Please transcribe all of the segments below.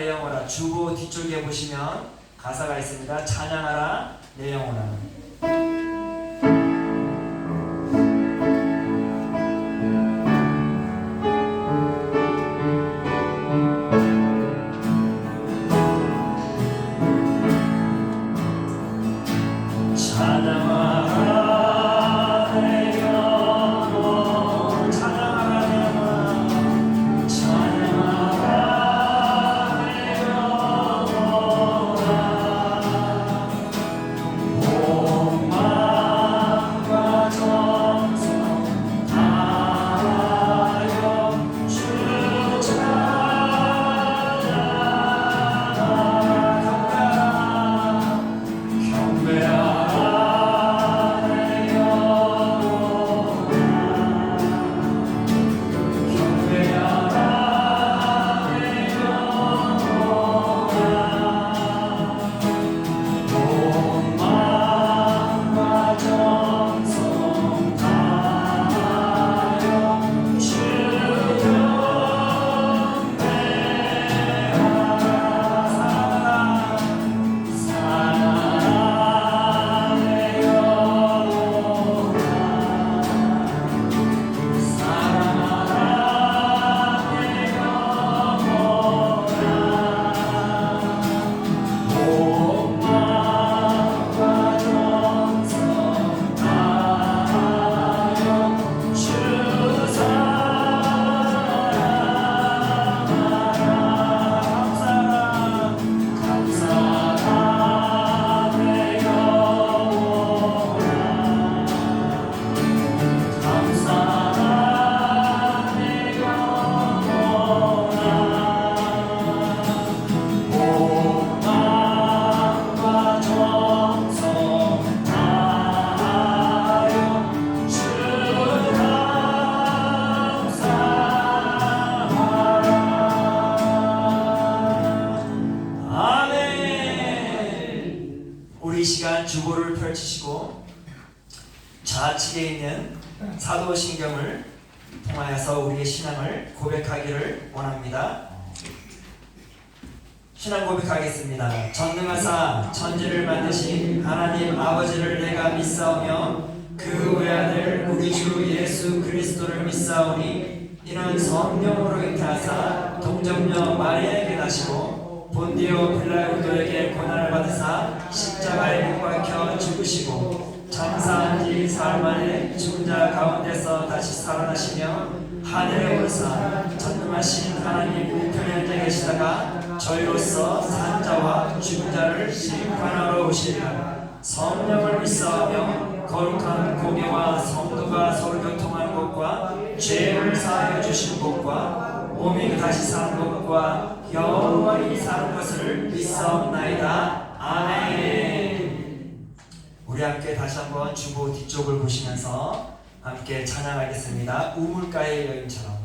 내 영혼아. 주보 뒤쪽에 보시면 가사가 있습니다. 찬양하라 내 영혼아. 우리 이 시간 주보를 펼치시고 좌측에 있는 사도신경을 통하여서 우리의 신앙을 고백하기를 원합니다. 신앙 고백하겠습니다. 전능하사 천지를 만드신 하나님 아버지를 내가 믿사오며 그 외아들 우리 주 예수 그리스도를 믿사오니 이는 성령으로 잉태하사 동정녀 마리아에게 나시고 본디오 빌라도에게 고난을 받으사 십자가에 못 박혀 죽으시고 장사한 지 사흘 만에 죽은 자 가운데서 다시 살아나시며 하늘에 오르사 전능하신 하나님 우편에 앉아 계시다가 저희로서 산 자와 죽은 자를 심판하러 오시리라. 성령을 믿사오며 거룩한 공예와 성도가 서로 교통하는 것과 죄를 사하여 주시는 것과 몸이 다시 사는 것과 영원히 사는 것을 믿사옵나이다. 아멘. 우리 함께 다시 한번 주보 뒤쪽을 보시면서 함께 찬양하겠습니다. 우물가의 여인처럼.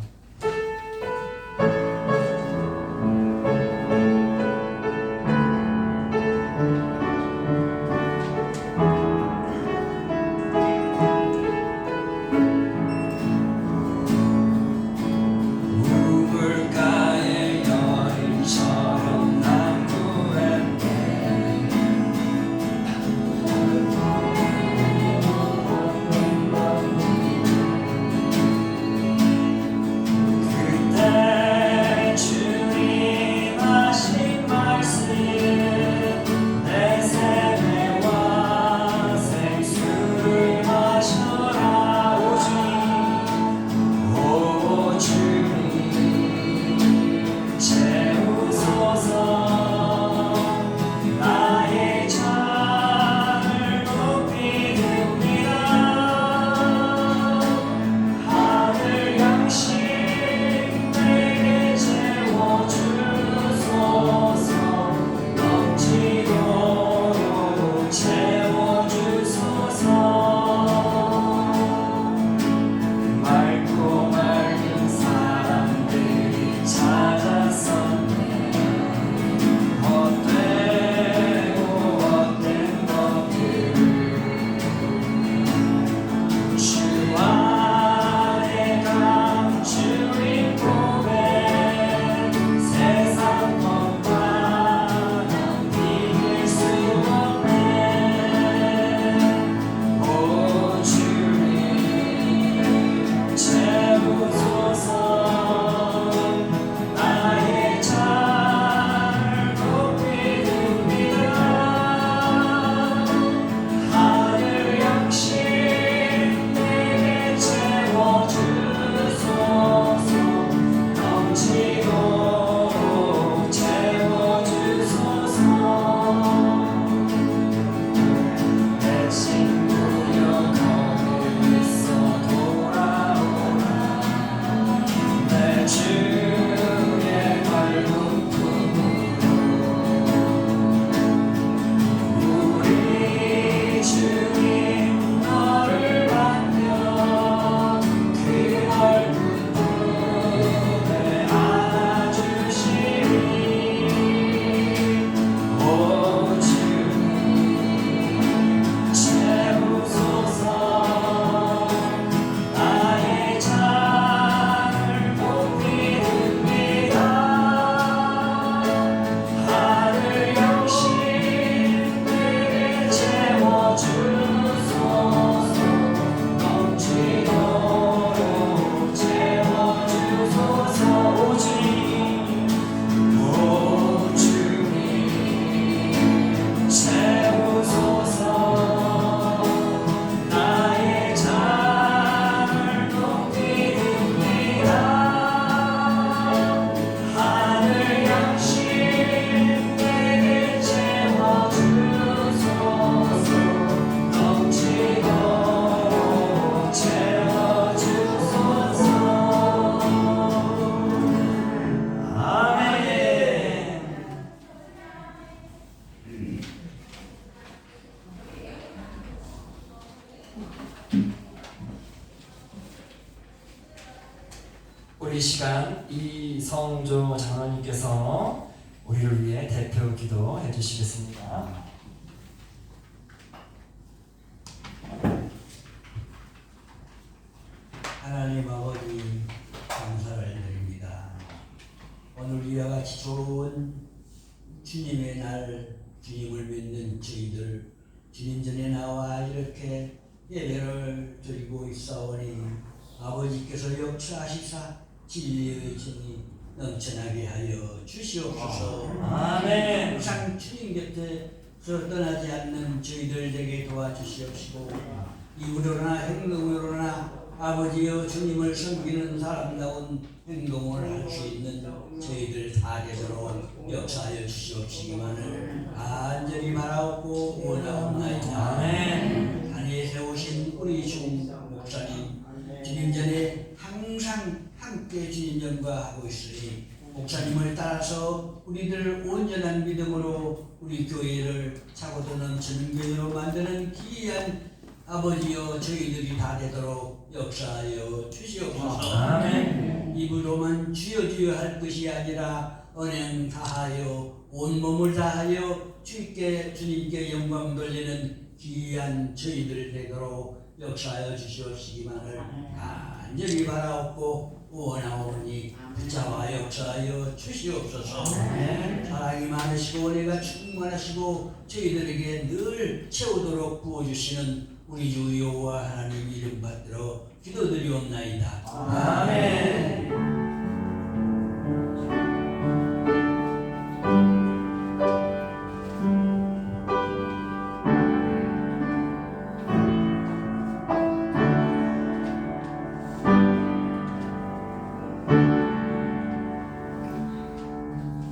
시간 이성조 장로님께서 우리를 위해 대표 기도해 주시겠습니다. 하나님 아버지 감사를 드립니다. 오늘 이와 같이 좋은 주님의 날, 주님을 믿는 저희들 주님 전에 나와 이렇게 예배를 드리고 있사오니 아버지께서 역사하시사 진리의 진이 넘쳐나게 하여 주시옵소서. 아멘. 항상 주님 곁에서 떠나지 않는 저희들 되게 도와주시옵시고 이후로나 행동으로나 아버지여 주님을 섬기는 사람다운 행동을 할 수 있는 저희들 다 되도록 역사하여 주시옵시기만을 간절히 바라옵고 원하옵나이다. 아멘. 산에 세우신 우리 주 목사님 주님 전에 항상 함께 주님 전과하고 있으니 목사님을 따라서 우리들 온전한 믿음으로 우리 교회를 차고도 넘치는 교회로 만드는 귀한 아버지여 저희들이 다 되도록 역사하여 주시옵소서. 아멘. 입으로만 주여 주여 할 것이 아니라 언행 다하여 온몸을 다하여 주님께 영광 돌리는 귀한 저희들 되도록 역사하여 주시옵시기만을 간절히 바라옵고 원하오니 붙잡아 역사하여 주시옵소서. 사랑이 많으시고 은혜가 충만하시고 저희들에게 늘 채우도록 부어주시는 우리 주 여호와 하나님 이름 받들어 기도드리옵나이다. 아멘.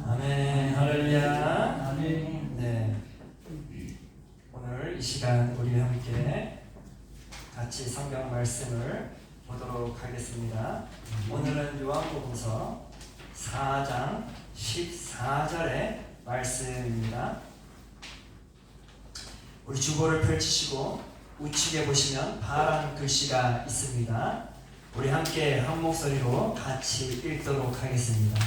아멘. 할렐루야. 아멘. 네. 오늘 이 시간 우리 함께 같이 성경 말씀을 보도록 하겠습니다. 오늘은 요한복음서 4장 14절의 말씀입니다. 우리 주보를 펼치시고 우측에 보시면 파란 글씨가 있습니다. 우리 함께 한 목소리로 같이 읽도록 하겠습니다.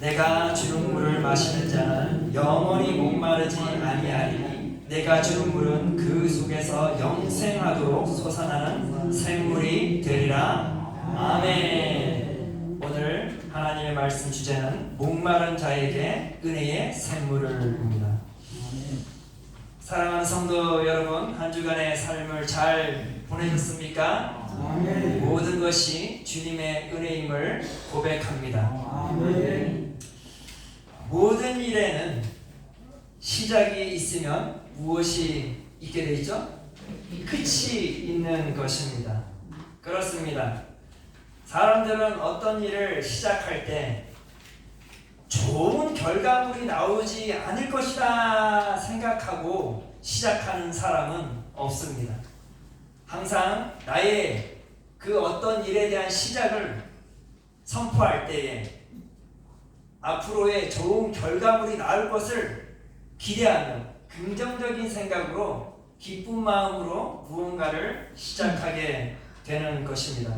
내가 주는 물을 마시는 자는 영원히 목마르지 아니하리니 내가 주는 물은 그 속에서 영생하도록 솟아나는 샘물이 되리라. 아멘. 오늘 하나님의 말씀 주제는 목마른 자에게 은혜의 샘물을입니다. 사랑하는 성도 여러분, 한 주간의 삶을 잘 보내셨습니까? 아멘. 모든 것이 주님의 은혜임을 고백합니다. 아멘. 모든 일에는 시작이 있으면 무엇이 있게 되어 있죠? 끝이 있는 것입니다. 그렇습니다. 사람들은 어떤 일을 시작할 때 좋은 결과물이 나오지 않을 것이다 생각하고 시작하는 사람은 없습니다. 항상 나의 그 어떤 일에 대한 시작을 선포할 때에 앞으로의 좋은 결과물이 나올 것을 기대하며 긍정적인 생각으로 기쁜 마음으로 무언가를 시작하게 되는 것입니다.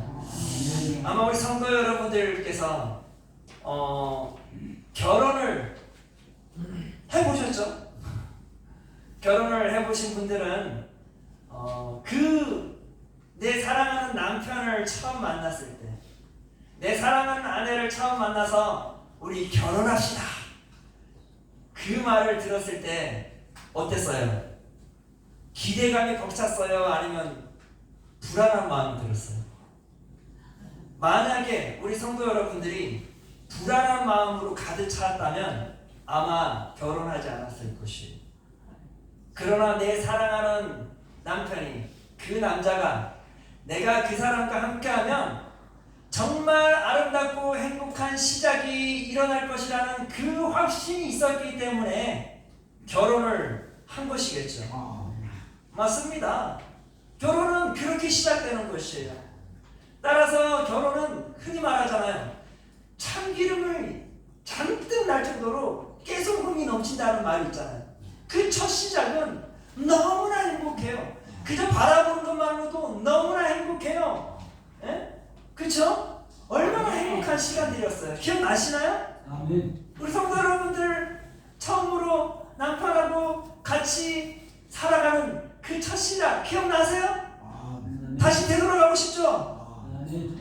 아마 우리 성도 여러분들께서 결혼을 해보셨죠? 결혼을 해보신 분들은 내 사랑하는 남편을 처음 만났을 때, 내 사랑하는 아내를 처음 만나서 우리 결혼합시다, 그 말을 들었을 때 어땠어요? 기대감이 벅찼어요? 아니면 불안한 마음이 들었어요? 만약에 우리 성도 여러분들이 불안한 마음으로 가득 찼다면 아마 결혼하지 않았을 것이에요. 그러나 내 사랑하는 남편이, 그 남자가 내가 그 사람과 함께하면 정말 아름답고 행복한 시작이 일어날 것이라는 그 확신이 있었기 때문에 결혼을 한 것이겠죠. 맞습니다. 결혼은 그렇게 시작되는 것이에요. 따라서 결혼은 흔히 말하잖아요. 참기름을 잔뜩 날 정도로 계속 흥이 넘친다는 말이 있잖아요. 그 첫 시작은 너무나 행복해요. 그저 바라보는 것만으로도 너무나 행복해요. 예? 그쵸? 얼마나 행복한 시간들이었어요. 기억나시나요? 아멘. 우리 성도 여러분들 처음으로 남편하고 같이 살아가는 그 첫 시작 기억나세요? 아멘. 다시 되돌아가고 싶죠? 아멘.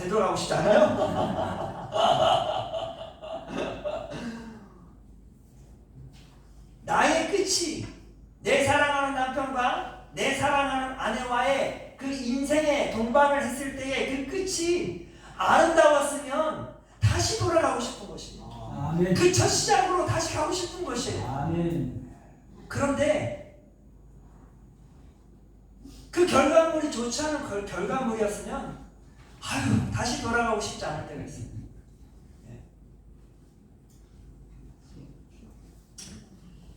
되돌아가고 싶지 않아요? 나의 끝이 내 사랑하는 남편과 내 사랑하는 아내와의 그 인생의 동반을 했을 때의 그 끝이 아름다웠으면 다시 돌아가고 싶은 것입니다. 아멘. 그 첫 시작으로 다시 가고 싶은 것이에요. 아멘. 그런데 그 결과물이 좋지 않은 결과물이었으면 다시 돌아가고 싶지 않을 때가 있어요.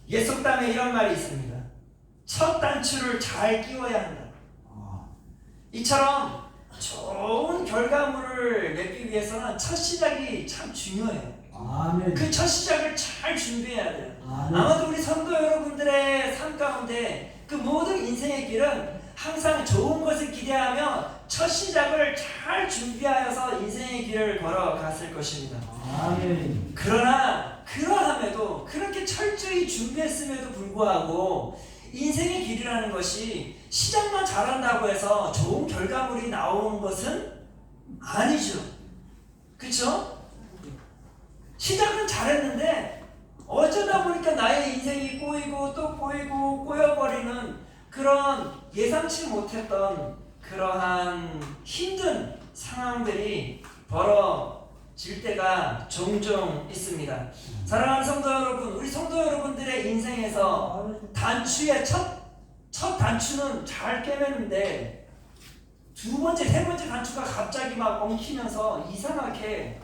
옛 속담에 이런 말이 있습니다. 첫 단추를 잘 끼워야 한다. 이처럼 좋은 결과물을 맺기 위해서는 첫 시작이 참 중요해요. 아멘. 그 첫 시작을 잘 준비해야 돼요. 아멘. 아마도 우리 성도 여러분들의 삶 가운데 그 모든 인생의 길은 항상 좋은 것을 기대하며 첫 시작을 잘 준비하여서 인생의 길을 걸어갔을 것입니다. 아멘. 그러나 그러함에도 그렇게 철저히 준비했음에도 불구하고 인생의 길이라는 것이 시작만 잘한다고 해서 좋은 결과물이 나오는 것은 아니죠. 그렇죠? 시작은 잘했는데 어쩌다 보니까 나의 인생이 꼬이고 또 꼬이고 꼬여버리는 그런 예상치 못했던 그러한 힘든 상황들이 벌어질 때가 종종 있습니다. 사랑하는 성도 여러분, 우리 성도 여러분들의 인생에서 단추의 첫 단추는 잘 깨매는데 두 번째, 세 번째 단추가 갑자기 막 엉키면서 이상하게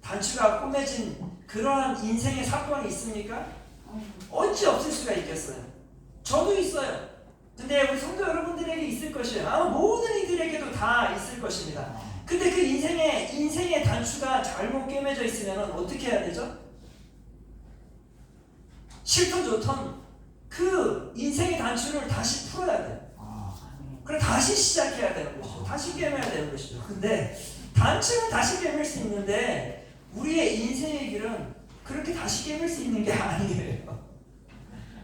단추가 꼬매진 그러한 인생의 사건이 있습니까? 어찌 없을 수가 있겠어요. 저도 있어요. 근데 우리 성도 여러분들에게 있을 것이에요. 아마 모든 이들에게도 다 있을 것입니다. 근데 그 인생의 단추가 잘못 꿰매져 있으면 어떻게 해야 되죠? 싫던 좋던 그 인생의 단추를 다시 풀어야 돼요. 그래 다시 시작해야 되는 것이죠. 다시 꿰매야 되는 것이죠. 근데 단추는 다시 꿰맬 수 있는데 우리의 인생의 길은 그렇게 다시 꿰맬 수 있는 게 아니에요.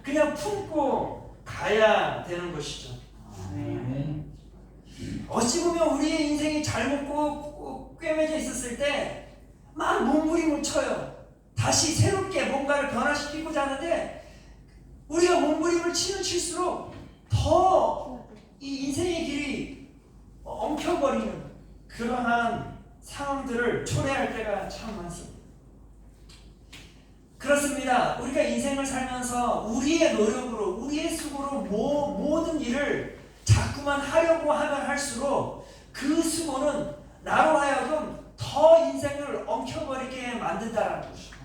그냥 품고 가야 되는 것이죠. 아멘. 어찌 보면 우리의 인생이 잘못 꿰매져 있었을 때 막 몸부림을 쳐요. 다시 새롭게 뭔가를 변화시키고자 하는데 우리가 몸부림을 칠수록 더 이 인생의 길이 엉켜버리는 그러한 상황들을 초래할 때가 참 많습니다. 그렇습니다. 우리가 인생을 살면서 우리의 노력으로 우리의 수고로 모든 일을 자꾸만 하려고 하면 할수록 그 수고는 나로 하여금 더 인생을 엉켜버리게 만든다는 것이죠.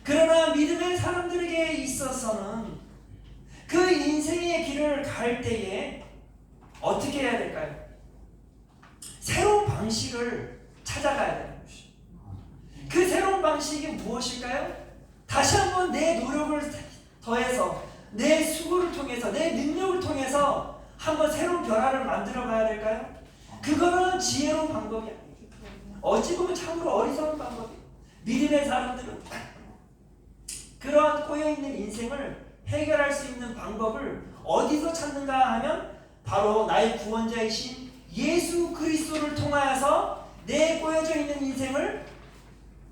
그러나 믿음의 사람들에게 있어서는 그 인생의 길을 갈 때에 어떻게 해야 될까요? 새로운 방식을 찾아가야 되는 것이죠. 그 새로운 방식이 무엇일까요? 다시 한번 내 노력을 더해서 내 수고를 통해서 내 능력을 통해서 한번 새로운 변화를 만들어 가야 될까요? 그거는 지혜로운 방법이 아니에요. 어찌 보면 참으로 어리석은 방법이에요. 믿음의 사람들은 그러한 꼬여있는 인생을 해결할 수 있는 방법을 어디서 찾는가 하면 바로 나의 구원자이신 예수 그리스도를 통하여서 내 꼬여져 있는 인생을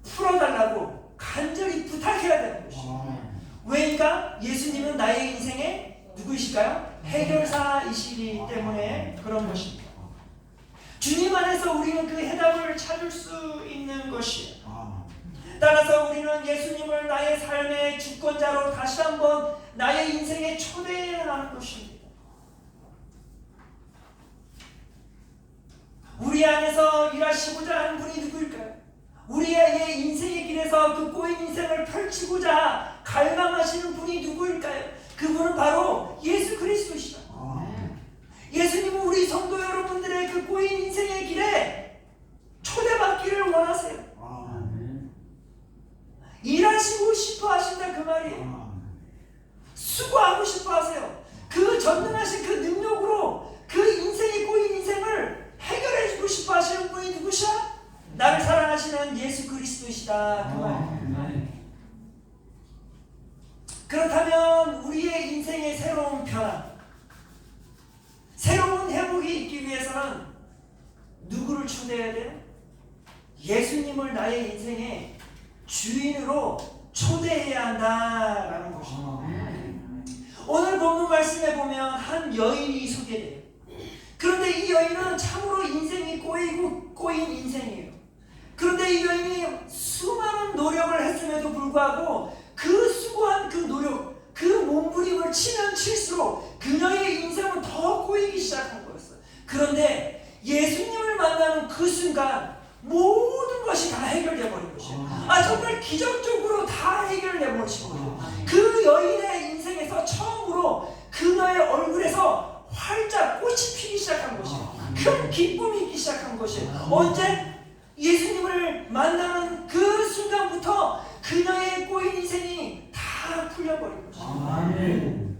풀어달라고 간절히 부탁해야 되는 것이죠. 왜인가? 예수님은 나의 인생의 누구이실까요? 해결사이시기 때문에 그런 것입니다. 주님 안에서 우리는 그 해답을 찾을 수 있는 것이에요. 따라서 우리는 예수님을 나의 삶의 주권자로 다시 한번 나의 인생에 초대해야 하는 것입니다. 우리 안에서 일하시고자 하는 분이 누구일까요? 우리의 인생의 길에서 그 꼬인 인생을 펼치고자 갈망하시는 분이 누구일까요? 그분은 바로 예수 그리스도시다. 예수님은 우리 성도 여러분들의 그 꼬인 인생의 길에 초대받기를 원하세요. 일하시고 싶어 하신다 그 말이에요. 수고하고 싶어 하세요. 그 전능하신 그 능력으로 그 인생이 꼬인 인생을 해결해 주고 싶어 하신다. 인도하시는 분이 누구시야? 나를 사랑하시는 예수 그리스도이시다. 그 말. 그렇다면 우리의 인생의 새로운 변화, 새로운 회복이 있기 위해서는 누구를 초대해야 돼요? 예수님을 나의 인생의 주인으로 초대해야 한다라는 것입니다. 오늘 본문 말씀에 보면 한 여인이 소개돼요. 그런데 이 여인은 참으로 인생이 꼬인 인생이에요. 그런데 이 여인이 수많은 노력을 했음에도 불구하고 그 수고한 그 노력, 그 몸부림을 치면 칠수록 그녀의 인생은 더 꼬이기 시작한 거였어요. 그런데 예수님을 만나는 그 순간 모든 것이 다 해결되어 버린 것이에요. 정말 기적적으로 다 해결되어 버리신 거예요. 그 여인의 인생에서 처음으로 그녀의 얼굴에서 활짝 꽃이 피기 시작한 것이에요. 큰 기쁨이 있기 시작한 것이에요. 언제? 예수님을 만나는 그 순간부터 그녀의 꼬인 인생이 다 풀려버린 것이에요.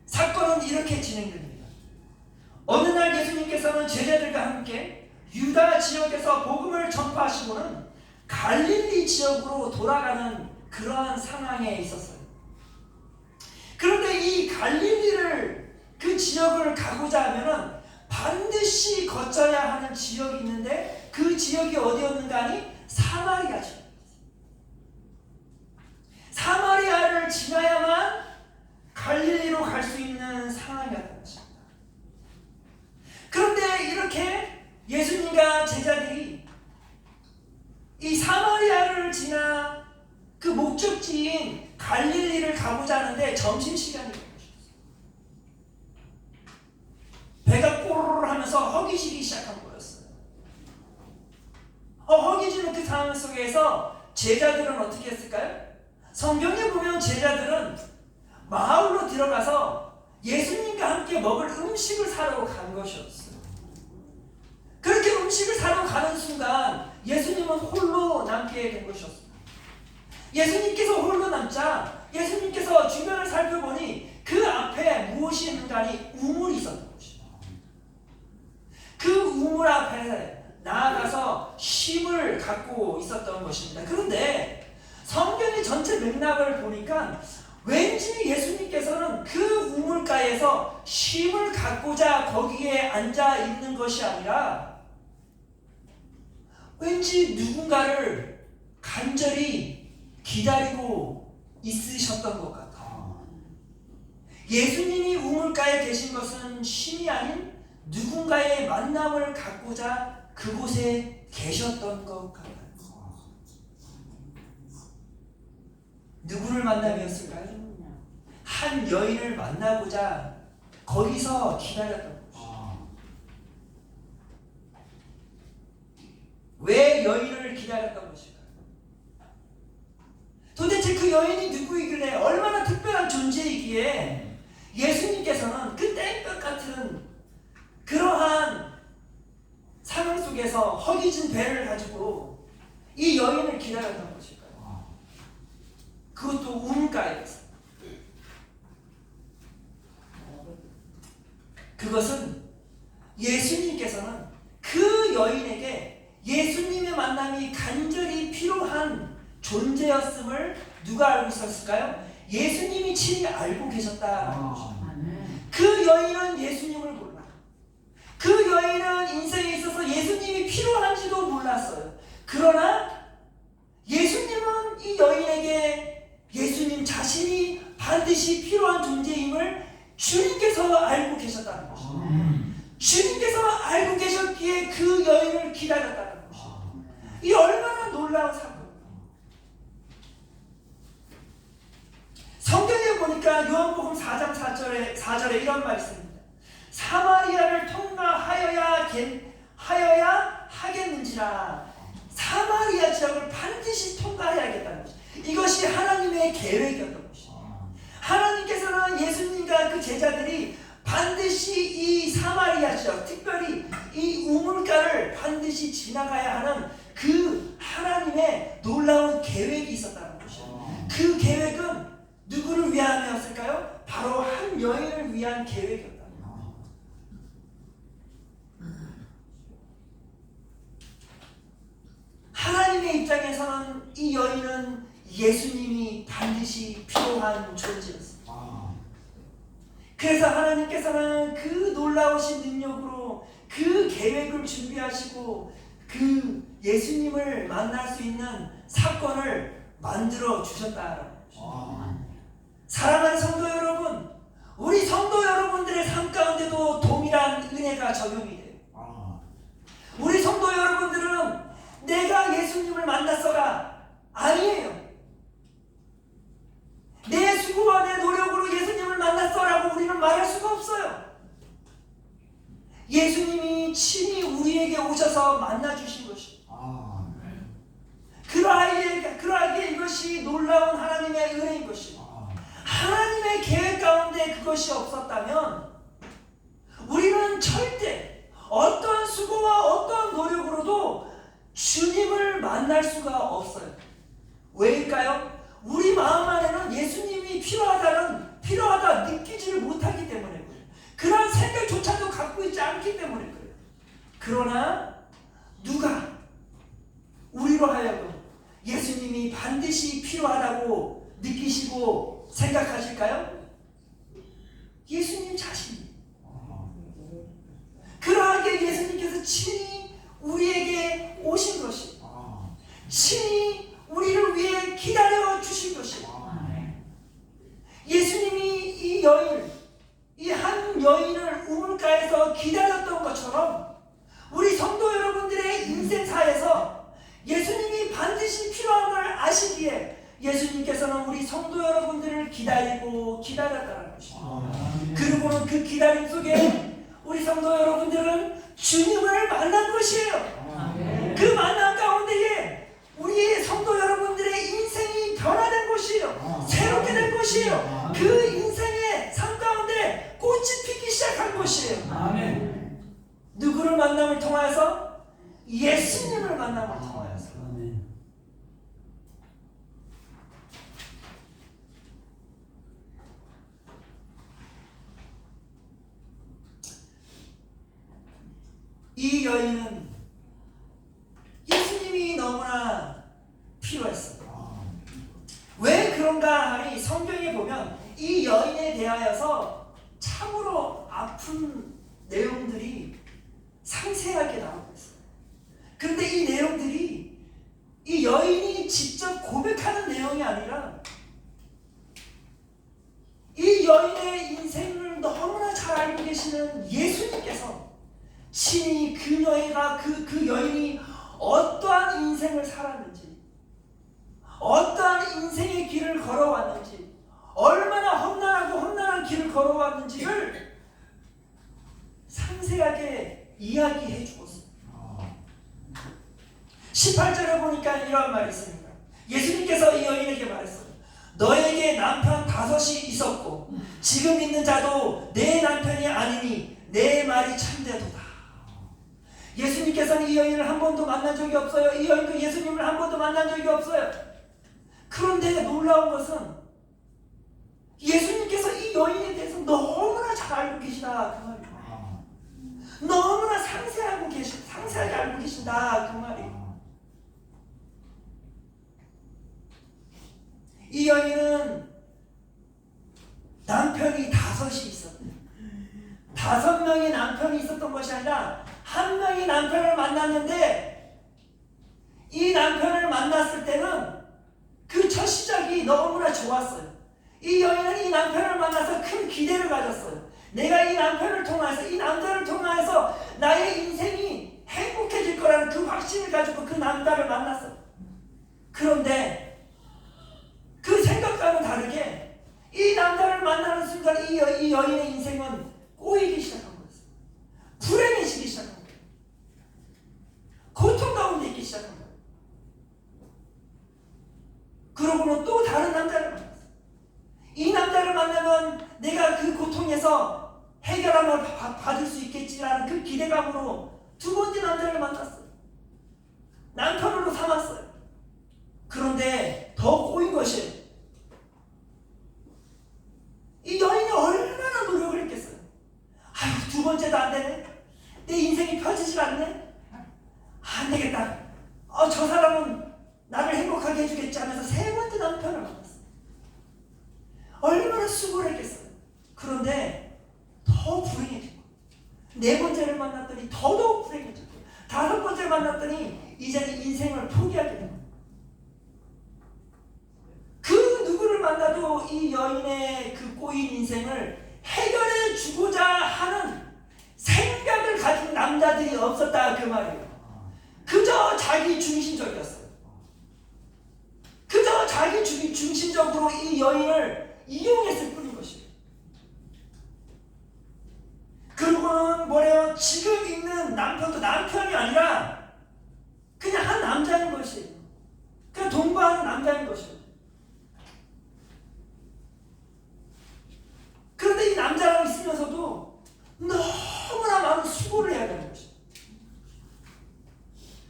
사건은 이렇게 진행됩니다. 어느 날 예수님께서는 제자들과 함께 유다 지역에서 복음을 전파하시고는 갈릴리 지역으로 돌아가는 그러한 상황에 있었어요. 그런데 이 갈릴리를 그 지역을 가고자 하면은 반드시 거쳐야 하는 지역이 있는데 그 지역이 어디였는가 하니 사마리아 지역. 사마리아를 지나야만 갈릴리로 갈 수 있는 상황이었던 것입니다. 그런데 이렇게 예수님과 제자들이 이 사마리아를 지나 그 목적지인 갈릴리를 가고자 하는데 점심시간이 된 것이었어요. 배가 꼬르르 하면서 허기지기 시작한 거였어요. 허기지는 그 상황 속에서 제자들은 어떻게 했을까요? 성경에 보면 제자들은 마을로 들어가서 예수님과 함께 먹을 음식을 사러 간 것이었어요. 그렇게 음식을 사러 가는 순간 예수님은 홀로 남게 된 것이었습니다. 예수님께서 홀로 남자 예수님께서 주변을 살펴보니 그 앞에 무엇이 있는가 하니 우물이 있었던 것입니다. 그 우물 앞에 나아가서 쉼을 갖고 있었던 것입니다. 그런데 성경의 전체 맥락을 보니까 왠지 예수님께서는 그 우물가에서 쉼을 갖고자 거기에 앉아 있는 것이 아니라 왠지 누군가를 간절히 기다리고 있으셨던 것 같아요. 예수님이 우물가에 계신 것은 쉼이 아닌 누군가의 만남을 갖고자 그곳에 계셨던 것 같아요. 누구를 만남이었을까요? 한 여인을 만나고자 거기서 기다렸던 것이죠. 왜 여인을 기다렸던 것일까요? 도대체 그 여인이 누구이길래 얼마나 특별한 존재이기에 예수님께서는 그 땡볕 같은 그러한 상황 속에서 허기진 배를 가지고 이 여인을 기다렸던 것일까요? 그것도 우물가에서. 그것은 예수님께서는 그 여인에게 예수님의 만남이 간절히 필요한 존재였음을 누가 알고 있었을까요? 예수님이 친히 알고 계셨다는 것입니다. 그 여인은 예수님을 몰라. 그 여인은 인생에 있어서 예수님이 필요한지도 몰랐어요. 그러나 예수님은 이 여인에게 예수님 자신이 반드시 필요한 존재임을 주님께서 알고 계셨다는 것입니다. 주님께서 알고 계셨기에 그 여인을 기다렸다는 것입니다. 이 얼마나 놀라운 사건입니다. 성경에 보니까 요한복음 4장 4절에 이런 말이 있습니다. 사마리아를 통과하여야 하겠는지라. 사마리아 지역을 반드시 통과해야겠다는 것입니다. 이것이 하나님의 계획이었던 것입니다. 하나님께서는 예수님과 그 제자들이 반드시 이 사마리아 지역, 특별히 이 우물가를 반드시 지나가야 하는 그 하나님의 놀라운 계획이 있었다는 것이에요. 그 계획은 누구를 위함이었을까요? 위한 계획이었다. 하나님의 입장에서는 이 여인은 예수님이 반드시 필요한 존재였습니다. 그래서 하나님께서는 그 놀라우신 능력으로 그 계획을 준비하시고 그 예수님을 만날 수 있는 사건을 만들어 주셨다라는 것입니다. 사랑하는 성도 여러분, 우리 성도 여러분들의 삶 가운데도 동일한 은혜가 적용이 돼요. 우리 성도 여러분들은 내가 예수님을 만났어가 아니에요. 내 수고와 내 노력으로 예수님을 만났어라고 우리는 말할 수가 없어요. 예수님이 친히 우리에게 오셔서 만나주신 것이에요. 그러하기에 이것이 놀라운 하나님의 은혜인 것이에요. 하나님의 계획 가운데 그것이 없었다면 우리는 절대 어떤 수고와 어떤 노력으로도 주님을 만날 수가 없어요. 왜일까요? 우리 마음 안에는 예수님이 필요하다 느끼지를 못하기 때문에 그래요. 그런 생각조차도 갖고 있지 않기 때문에 그래요. 그러나 누가 우리로 하여금 예수님이 반드시 필요하다고 느끼시고 생각하실까요? 예수님 자신이. 그러하기에 예수님께서 친히 우리에게 오신 것이, 친히 우리를 위해 기다려 주신 것이. 예수님이 이 한 여인을 우물가에서 기다렸던 것처럼 우리 성도 여러분들의 인생사에서 예수님이 반드시 필요함을 아시기에 예수님께서는 우리 성도 여러분들을 기다렸다는 것입니다. 그리고는 그 기다림 속에 우리 성도 여러분들은 주님을 만난 것이에요. 그 만남 가운데에 우리 성도 여러분들의 인생이 변화된 것이에요. 새롭게 된 것이에요. 그 인생의 삶 가운데 꽃이 피기 시작한 것이에요. 누구를 만남을 통하여서? 예수님을 만남을 통하여서. 이 여인은 예수님이 너무나 필요했어요. 왜 그런가 하니 성경에 보면 이 여인에 대하여서 참으로 아픈 내용들이 상세하게 나오고 있어요. 그런데 이 내용들이 이 여인이 직접 고백하는 내용이 아니라 이 여인의 인생을 너무나 잘 알고 계시는 예수님께서 친히 그 여인이 어떠한 인생을 살았는지, 어떠한 인생의 길을 걸어왔는지, 얼마나 험난한 길을 걸어왔는지를 상세하게 이야기해 주었습니다. 18절에 보니까 이러한 말이 있습니다. 예수님께서 이 여인에게 말했어요. 너에게 남편 5이 있었고 지금 있는 자도 내 남편이 아니니 내 말이 참되도다. 예수님께서는 이 여인을 한 번도 만난 적이 없어요. 이 여인도 예수님을 한 번도 만난 적이 없어요. 그런데 놀라운 것은 예수님께서 이 여인에 대해서 너무나 잘 알고 계시다 그 말이에요. 너무나 상세하게 알고 계신다 그 말이에요. 이 여인은 남편이 5이 있었대요. 5명의 남편이 있었던 것이 아니라 한 명의 남편을 만났는데 이 남편을 만났을 때는 그 첫 시작이 너무나 좋았어요. 이 여인은 이 남편을 만나서 큰 기대를 가졌어요. 내가 이 남편을 통해서 이 남자를 통해서 나의 인생이 행복해질 거라는 그 확신을 가지고 그 남자를 만났어요. 그런데 그 생각과는 다르게 이 남자를 만나는 순간 이 여인의 인생은 꼬이기 시작한 거였어요. 불행해지기 시작한 거예요. 고통 가운데 있기 시작한 거예요. 그러고는 또 다른 남자를 만났어요. 이 남자를 만나면 내가 그 고통에서 해결함을 받을 수 있겠지라는 그 기대감으로 두 번째 남자를 만났어요. 남편으로 삼았어요. 헤어지질 않네? 안 되겠다. 저 사람은 나를 행복하게 해주겠지 하면서 세 번째 남편을 만났어요. 얼마나 수고를 했겠어요. 그런데 더 불행해지고, 네 번째를 만났더니 더더욱 불행해지고, 다섯 번째를 만났더니 이제는 인생을 포기하게 된 거예요. 그 누구를 만나도 이 여인의 그 꼬인 인생을 해결해 주고자 하는 생각을 가진 남자들이 없었다 그 말이에요. 그저 자기 중심적이었어요. 그저 자기 중심적으로 이 여인을 이용했을 뿐인 것이에요. 그리고는 뭐래요? 지금 있는 남편도 남편이 아니라 그냥 한 남자인 것이에요. 그냥 동거하는 남자인 것이에요. 그런데 이 남자랑 있으면서도 너무나 많은 수고를 해야 되는 것이에요.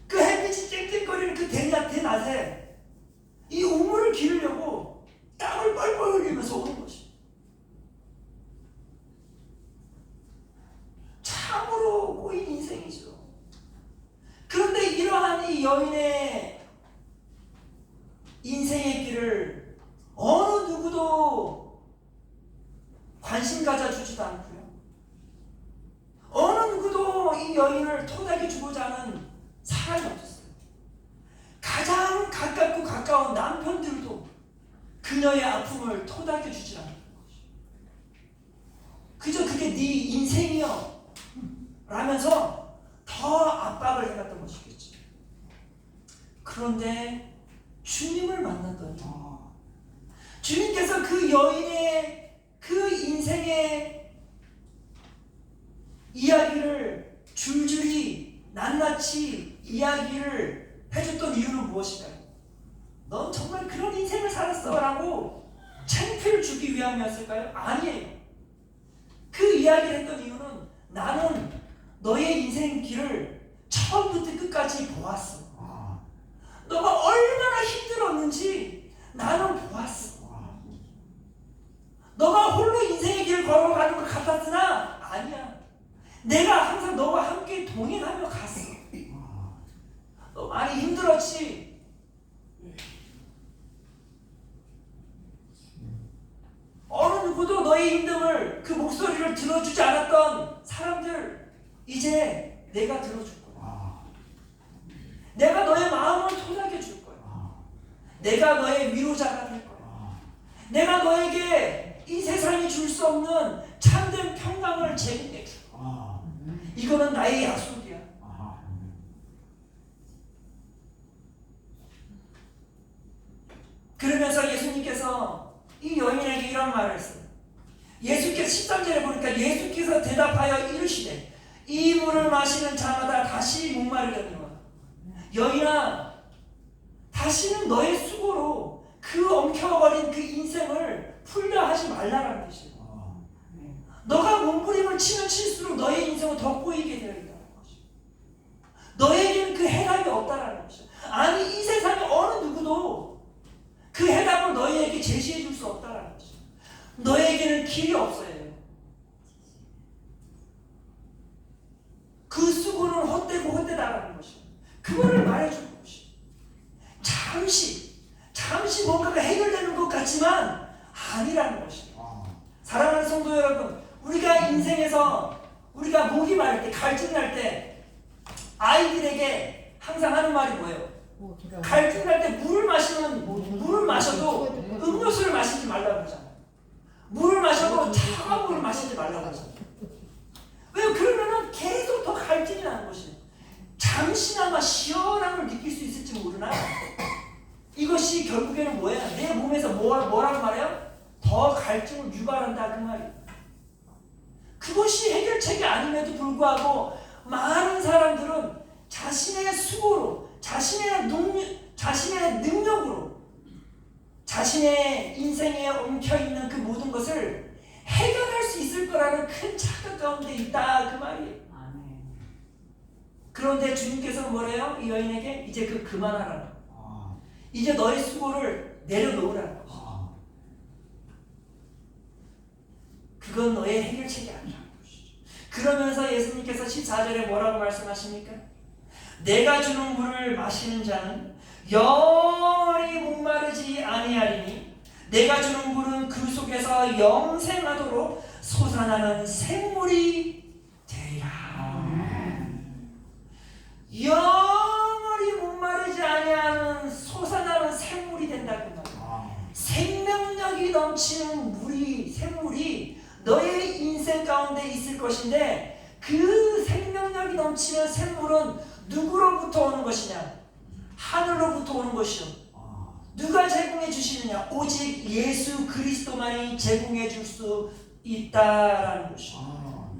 그 햇빛이 쨍쨍거리는 그 대낮에 이 우물을 기르려고 땀을 뻘뻘 흘리면서 오는 것이에요. 참으로 꼬인 인생이죠. 그런데 이러한 이 여인의 인생의 길을 어느 누구도 관심 가져주지도 않고요. 어느 누구도 이 여인을 토닥여 주고자 하는 사람이 없었어요. 가장 가깝고 가까운 남편들도 그녀의 아픔을 토닥여 주지 않는 것이죠. 그저 그게 네 인생이여 라면서 더 압박을 해갔던 것이겠죠. 그런데 주님을 만났더니 주님께서 그 여인의 그 인생의 이야기를 줄줄이 낱낱이 이야기를 해줬던 이유는 무엇일까요? 넌 정말 그런 인생을 살았어 라고 창피를 주기 위함이었을까요? 아니에요. 그 이야기를 했던 이유는 나는 너의 인생 길을 처음부터 끝까지 보았어. 너가 얼마나 힘들었는지 나는 보았어. 너가 홀로 인생의 길을 걸어가는 것 같았으나 아니야. 내가 항상 너와 함께 동행하며 갔어. 너 많이 힘들었지? 어느 누구도 너의 힘듦을 그 목소리를 들어주지 않았던 사람들 이제 내가 들어줄 거야. 내가 너의 마음을 토닥여 줄 거야. 내가 너의 위로자가 될 거야. 내가 너에게 이 세상이 줄 수 없는 참된 평강을 제공해 줄 거야. 이거는 나의 약속이야. 그러면서 예수님께서 이 여인에게 이런 말을 했어요. 예수께서 13절에 보니까 예수께서 대답하여 이르시되 이 물을 마시는 자마다 다시 목마르려니와 여인아 다시는 너의 수고로 그 엉켜버린 그 인생을 풀려 하지 말라라는 뜻이에요. 너가 몸부림을 치면 칠수록 너의 인생은 더 꼬이게 되어 있다는 것이에요. 너에게는 그 해답이 없다라는 것이에요. 아니 이 세상에 어느 누구도 그 해답을 너희에게 제시해 줄 수 없다라는 것이에요. 너에게는 길이 없어요. 그 수고는 헛되고 헛되다라는 것이에요. 그거를 말해주는 것이에요. 잠시 뭔가가 해결되는 것 같지만 아니라는 것이에요. 사랑하는 성도 여러분, 우리가 인생에서 우리가 목이 마를 때, 갈증 날 때 아이들에게 항상 하는 말이 뭐예요? 갈증 날 때 물을 마셔도 음료수를 마시지 말라고 그러잖아요. 물을 마셔도 차가운 물을 마시지 말라고 그러잖아요. 왜요? 그러면은 계속 더 갈증이 나는 것이에요. 잠시나마 시원함을 느낄 수 있을지 모르나 이것이 결국에는 뭐예요? 내 몸에서 뭐라고 말해요? 더 갈증을 유발한다 그 말이에요. 그것이 해결책이 아님에도 불구하고 많은 사람들은 자신의 수고로, 자신의 능력으로 자신의 인생에 엉켜있는 그 모든 것을 해결할 수 있을 거라는 큰 착각 가운데 있다 그 말이에요. 그런데 주님께서는 뭐래요? 이 여인에게 이제 그만하라고. 이제 너의 수고를 내려놓으라는 것이죠. 그건 너의 해결책이 아니라는 것이죠. 그러면서 예수님께서 14절에 뭐라고 말씀하십니까? 내가 주는 물을 마시는 자는 영원히 목마르지 아니하리니 내가 주는 물은 그 속에서 영생하도록 솟아나는 샘물이 되리라. 영원히 목마르지 아니하는 솟아나는 샘물이 된다고 말이야. 생명력이 넘치는 샘물이 너의 인생 가운데 있을 것인데 그 생명력이 넘치는 샘물은 누구로부터 오는 것이냐? 하늘로부터 오는 것이요. 누가 제공해 주시느냐? 오직 예수 그리스도만이 제공해 줄 수 있다라는 것이요.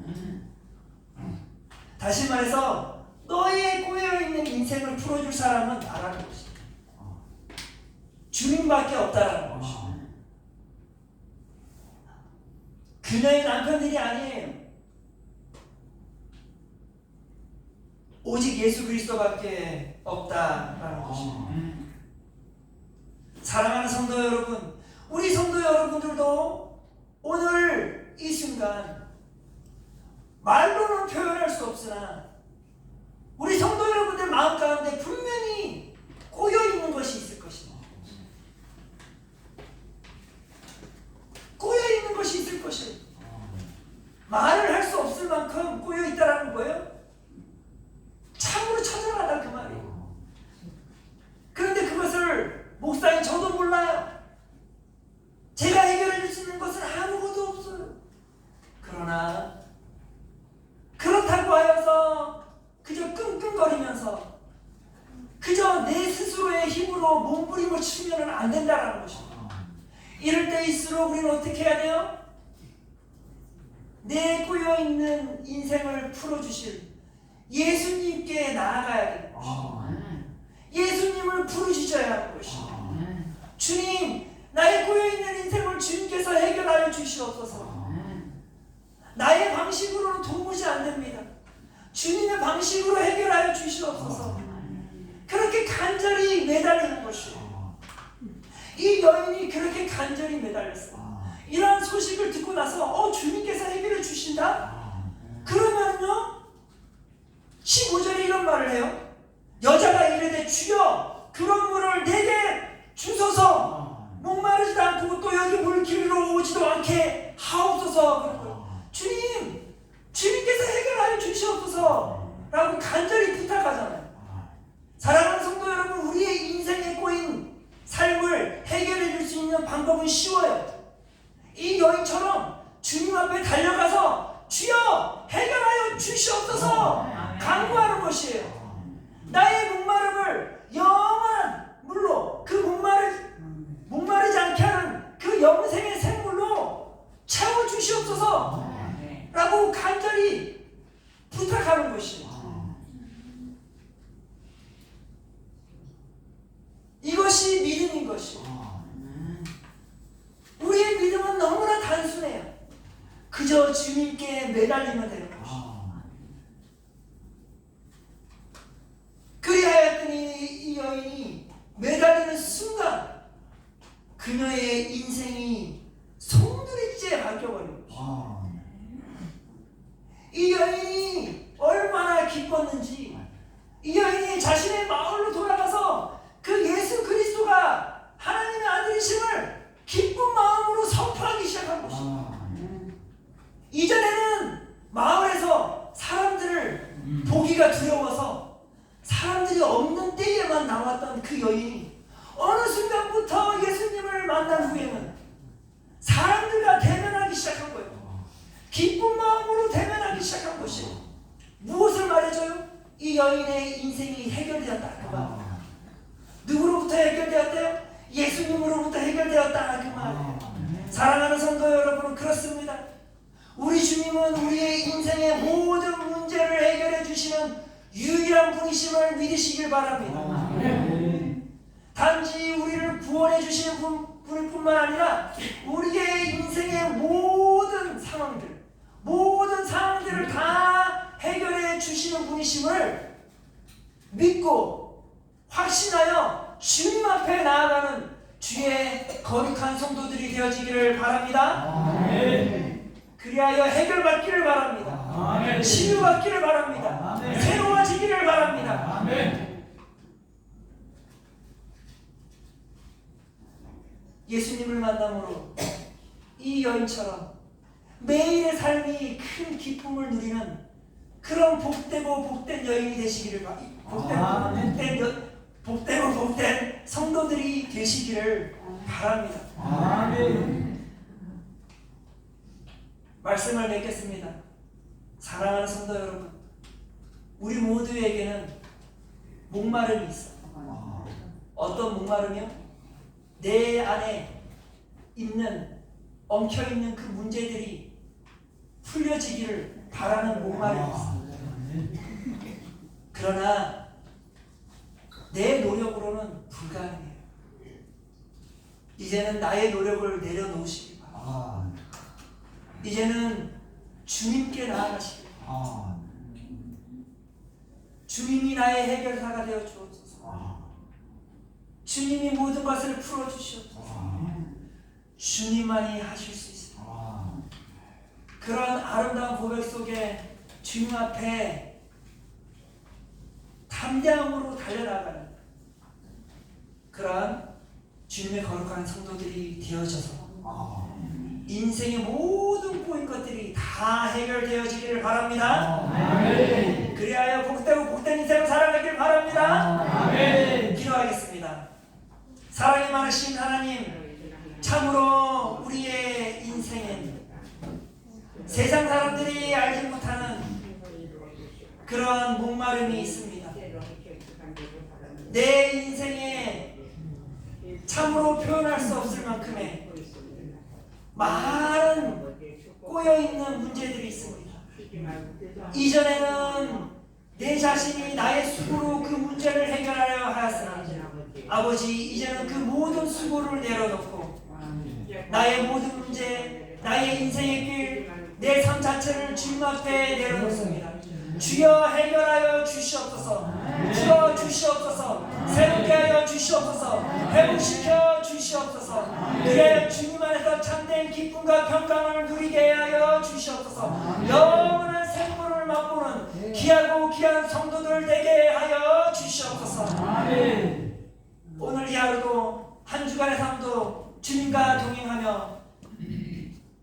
다시 말해서 너의 꼬여있는 인생을 풀어줄 사람은 나라는 것이다. 주님밖에 없다라는 것이다. 그녀의 남편들이 아니에요. 오직 예수 그리스도밖에 없다라는 것입니다. 사랑하는 성도 여러분, 우리 성도 여러분들도 오늘 이 순간 말로는 표현할 수 없으나 우리 성도 여러분들 마음 가운데 분명히 꼬여있는 것이 있을 것입니다. 꼬여있는 것이 있을 것이에요. 말을 할 수 없을 만큼 꼬여있다라는 거예요. 참으로 처절하다 그 말이에요. 그런데 그것을 목사님 저도 몰라요. 제가 해결해 줄 수 있는 것은 아무것도 없어요. 그러나 그렇다고 하여서 그저 끙끙거리면서 그저 내 스스로의 힘으로 몸부림을 치면 안 된다는 것입니다. 이럴 때일수록 우리는 어떻게 해야 돼요? 내 꼬여있는 인생을 풀어주실 예수님께 나아가야 되는 것입니다. 예수님을 부르짖어야 하는 것입니다. 주님, 나의 꼬여있는 인생을 주님께서 해결하여 주시옵소서. 나의 방식으로는 도무지 안 됩니다. 주님의 방식으로 해결하여 주시옵소서. 그렇게 간절히 매달리는 것이에요. 이 여인이 그렇게 간절히 매달렸어요. 이러한 소식을 듣고 나서 주님께서 해결해 주신다? 그러면요 15절에 이런 말을 해요. 여자가 이르되 주여 그런 물을 내게 주소서. 목마르지도 않고 또 여기 물길로 오지도 않게 하옵소서. 그러고요. 주님께서 해결하여 주시옵소서 라고 간절히 부탁하잖아요. 사랑하는 성도 여러분, 우리의 인생에 꼬인 삶을 해결해 줄 수 있는 방법은 쉬워요. 이 여인처럼 주님 앞에 달려가서 주여 해결하여 주시옵소서 간구하는 것이에요. 나의 목마름을 영원한 물로, 그 목마르지 않게 하는 그 영생의 샘물로 채워 주시옵소서 라고 간절히 부탁하는 것이에요. 이것이 믿음인 것이에요. 우리의 믿음은 너무나 단순해요. 그저 주님께 매달리면 되는 것이에요. 그리하였더니 이 여인이 매달리는 순간 그녀의 인생이 송두리째 바뀌어버린 것이에요. 이 여인이 얼마나 기뻤는지, 이 여인이 자신의 마을로 돌아가서 그 예수 그리스도가 하나님의 아들이심을 기쁜 마음으로 선포하기 시작한 것입니다. 이전에는 마을에서 사람들을 보기가 두려워서 사람들이 없는 때에만 나왔던 그 여인이 어느 순간부터 예수님을 만난 후에는 사람들과 대면하기 시작한 거예요. 기쁜 마음으로 대면하기 시작한 것이에요. 무엇을 말해줘요? 이 여인의 인생이 해결되었다 그 말. 누구로부터 해결되었대요? 예수님으로부터 해결되었다 그 말이에요. 사랑하는 성도 여러분, 그렇습니다. 우리 주님은 우리의 인생의 모든 문제를 해결해 주시는 유일한 분이심을 믿으시길 바랍니다. 단지 우리를 구원해 주시는 분일 뿐만 아니라 우리의 인생의 모든 상황들을 다 해결해 주시는 분이심을 믿고 확신하여 주님 앞에 나아가는 주의 거룩한 성도들이 되어지기를 바랍니다. 그리하여 해결받기를 바랍니다. 아멘. 치유받기를 바랍니다. 아멘. 새로워지기를 바랍니다. 아멘. 예수님을 만남으로 이 여인처럼 매일의 삶이 큰 기쁨을 누리는 그런 복되고 복된 여인이 되시기를 복되고 복된 성도들이 되시기를 바랍니다. 아멘. 말씀을 맺겠습니다. 사랑하는 성도 여러분, 우리 모두에게는 목마름이 있어요. 어떤 목마름이요? 내 안에 있는 엉켜있는 그 문제들이 풀려지기를 바라는 목마름이 있어요. 그러나 내 노력으로는 불가능해요. 이제는 나의 노력을 내려놓으시기 바랍니다. 이제는 주님께 나아가시길 바랍니다. 주님이 나의 해결사가 되어 주옵소서. 주님이 모든 것을 풀어주시옵소서. 주님만이 하실 수 있습니다. 그런 아름다운 고백 속에 주님 앞에 담대함으로 달려나가는 그러한 주님의 거룩한 성도들이 되어져서 인생의 모든 꼬인 것들이 다 해결되어지기를 바랍니다. 아멘. 그리하여 복되고 복된 인생을 살아가길 바랍니다. 아멘. 기도하겠습니다. 사랑이 많으신 하나님, 참으로 우리의 인생엔 세상 사람들이 알지 못하는 그러한 목마름이 있습니다. 내 인생에 참으로 표현할 수 없을 만큼의 많은 꼬여있는 문제들이 있습니다. 이전에는 내 자신이 나의 수고로 그 문제를 해결하려 하였으나 아버지, 이제는 그 모든 수고를 내려놓고 나의 모든 문제, 나의 인생의 길, 내 삶 자체를 주님 앞에 내려놓습니다. 주여 해결하여 주시옵소서. 주여 주시옵소서. 새롭게 하여 주시옵소서. 회복시켜 주시옵소서. 그래 주님 안에서 참된 기쁨과 평강을 누리게 하여 주시옵소서. 영원한 생물을 맛보는 귀하고 귀한 성도들 되게 하여 주시옵소서. 오늘 이 하루도 한 주간의 삶도 주님과 동행하며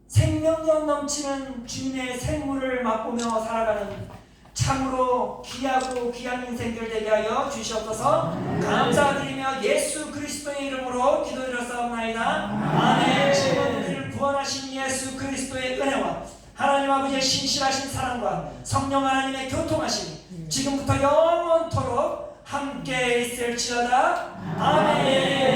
생명력 넘치는 주님의 생물을 맛보며 살아가는 참으로 귀하고 귀한 인생들 되게 하여 주시옵소서. 감사드리며 예수 그리스도의 이름으로 기도드렸사옵나이다. 아멘. 지금 우리를 구원하신 예수 그리스도의 은혜와 하나님 아버지의 신실하신 사랑과 성령 하나님의 교통하심이 지금부터 영원토록 함께 있을지어다. 아멘.